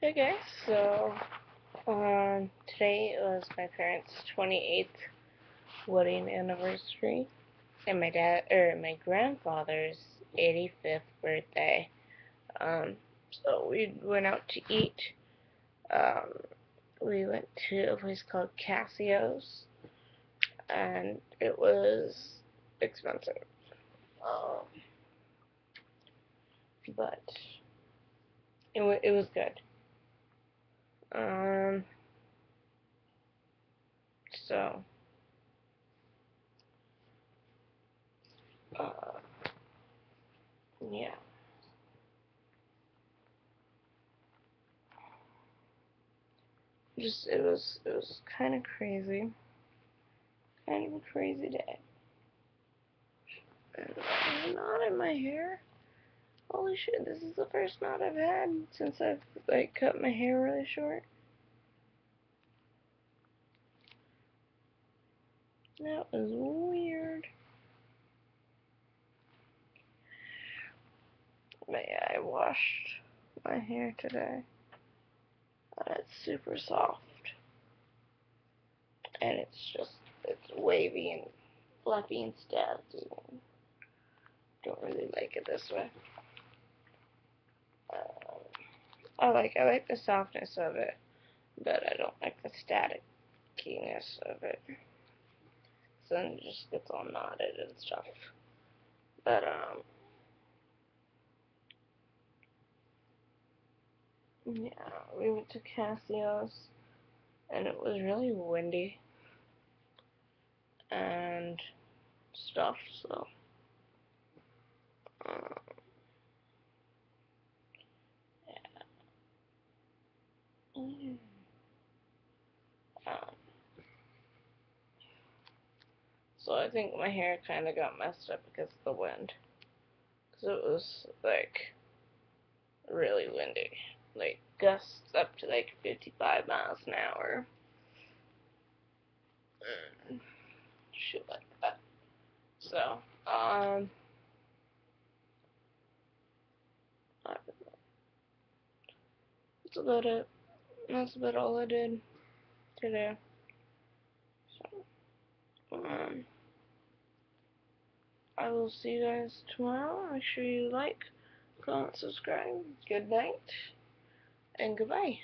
Hey guys, so today was my parents' 28th wedding anniversary, and my grandfather's 85th birthday. Um, so we went out to eat. Um, we went to a place called Cassio's, and it was expensive. Um, but it was good. Um, so uh, yeah. Just it was kind of crazy, kind of a crazy day. And there's a knot in my hair. Holy shit! This is the first knot I've had since I've like cut my hair really short. That was weird. But yeah, I washed my hair today, and it's super soft, and it's wavy and fluffy and stuff. Don't really like it this way. Um, I like the softness of it, but I don't like the staticiness of it. So then it just gets all knotted and stuff. But yeah, we went to Cassio's, and it was really windy and stuff. So um, yeah. Um, so I think my hair kind of got messed up because of the wind. Because it was like really windy, like gusts up to like 55 miles an hour. Mm, shit like that. So that's about it. That's about all I did today. So I will see you guys tomorrow. Make sure you like, comment, subscribe. Good night, and goodbye.